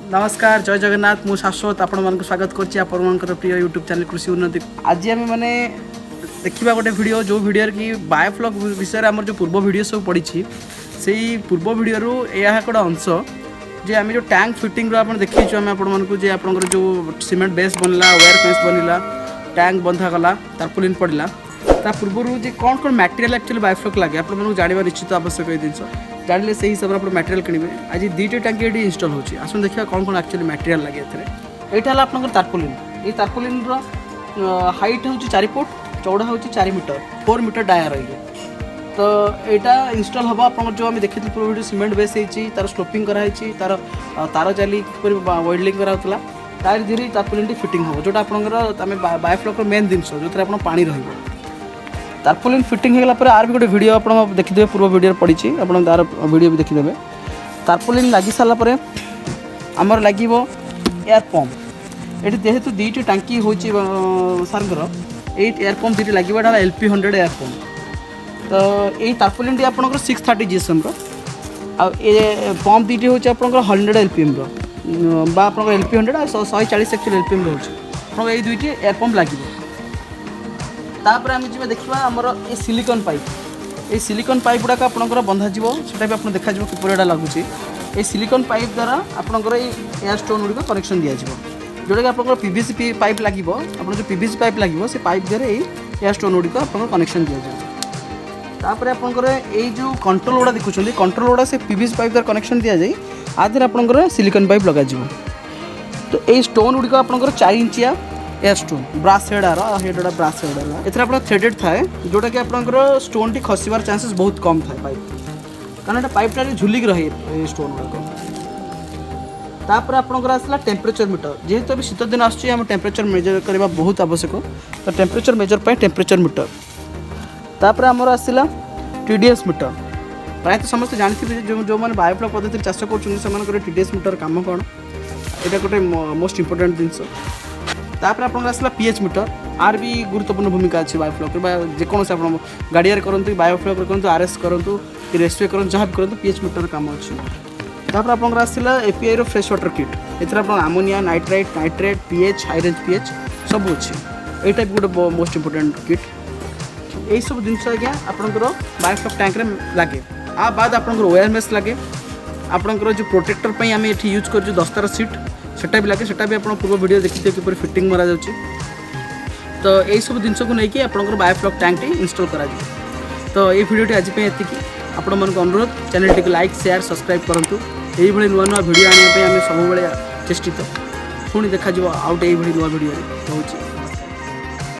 नमस्कार जय जगन्नाथ मु शाश्वत आपण मन स्वागत करछि आपण मन प्रिय यूट्यूब चैनल कृषि उन्नति। आज आम मैंने देखा गोटे वीडियो जो वीडियो कि बायोफ्लॉक विषय आम जो पूर्व वीडियो सब पड़ी से पूर्व वीडियो यह गोटे अंश जे आम जो टैंक फिटिंग आप देखीचु आम आपको जे आप जो सीमेंट बेस बनला वायर बेस बनला टैंक बंधा गला तारपुलिन पड़ा ता पूर्व जे कौन कौन मटेरियल एक्चुअली बायोफ्लॉक लगे आप जानवा निश्चित आवश्यक ये जिन जानले से हिसाब से आप मटेरियल किणवे। आज दुईटा टांकी ये इंस्टॉल होची आसन देखिए कौन कौन एक्चुअली मटेरियल लगे एटा है आप तारपुलिन ये तारपुलिन हाइट हूँ 4 फुट चौड़ा हूँ 4 मीटर 4 मीटर डाया रही तो यहाँ इंस्टॉल हम आप जो आम देखी पूरा वीडियो सीमेंट बेस होती तार स्लोपिंग कराई तार तार जाली वेल्डिंग कराला तार धीरे तारपुलिन फिटिंग हम जोटा आप बायोफ्लॉक मेन जिन जो आप पानी रही तारपुलिन फिटिंग होगा पर आर भी गोटे वीडियो आप देखिए पूर्व वीडियो पड़ी तार वीडियो भी देखिदे तारपुलिन लगी सारापर आमर लगे एयर पंप ये जेहेतु दुईटी टांकी हो सारंर ये एयर पंप दुईटी लगे LP 100 एयर पंप तो ये तारपुलिन आप 630 GSM पंप दुईटी हूँ आप 100 LPM LP 100 140 एक्चुअली LPM रोचे ये दुईटी एयर पंप लगे तापर आम जी देखा आमर ये सिलिकॉन पाइप गुड़ाक आपंकर बंधा जीटा भी आप देखा किपरिया लगुच ये सिलिकॉन पाइप द्वारा आपंकर एयर स्टोन गुड़िक कनेक्शन दिज्व जोटा कि आप PVC पाइप लगे आप जो PVC पाइप लगे से पाइप द्वारा एयर स्टोन गुड़िक आप कनेक्शन दिज्व आपंकर ये जो कंट्रोल गुड़ा देखुं कंट्रोल गुड़ा से PVC पाइप द्वारा कनेक्शन दि जाए आधे आपंकर सिलिकॉन पाइप लग तो ये स्टोन गुड़िक आपंकर 4 इंचिया air stone brass head head brass head एथर आप थ्रेडेड थाए जोटा कि आपंकर स्टोन टी खसबार चांसेस बहुत कम थाए पाइप कारण पाइपटा झुलिक रहे स्टोन गुड़ाक आपंकर आसला टेम्परेचर मीटर जेहेतु अभी शीत दिन आम टेम्परेचर मेजर करवा बहुत आवश्यक तो टेम्परेचर मेजर पर टेम्परेचर मीटर तापर आमर आसला TDS मीटर प्रायः समस्त जानते जो मैंने बायोफ्लॉक पद्धति चाष कर TDS मीटर काम कौन यहाँ गोटे मोस्ट इंपोर्टेंट जिनस तापर आप आसला pH मीटर आर भी गुरुत्वपूर्ण भूमिका अच्छी बायोफ्लॉक जेकोसी आप गाड़िया करते बायोफ्लॉक करूँ RS करूँ कि रेस्टो करूँ जहाँ भी करूँ pH मीटर काम अच्छी तापर आप आसला API फ्रेश वाटर किट एथर आप ammonia nitrate pH high range pH सब अच्छी यहाँ भी गोटे मोस्ट इंपोर्टेंट किट यही सब जिनस आज्ञा आपंकर बायोफ्लॉक टैंक लगे आ बाद आपंकर वायर मेश लगे आपंकर जो प्रोटेक्टर पर आम ये यूज कर दस्तार सीट सेटा भी लगे सेटा भी आप पूर्व वीडियो देखिए किपर फिटिंग मरा जाउची तो यही सब जिनस को लेकिन आपंकर बायोफ्लॉक टैंक टी इंस्टॉल करा तो ये वीडियोटी आज एतिकी आपण मानक अनुरोध channel T like share subscribe करूँ यही नुआ नुआ वीडियो आने सब चेष्टित पुणी देखा आउट यही नुआ वीडियो रोचे।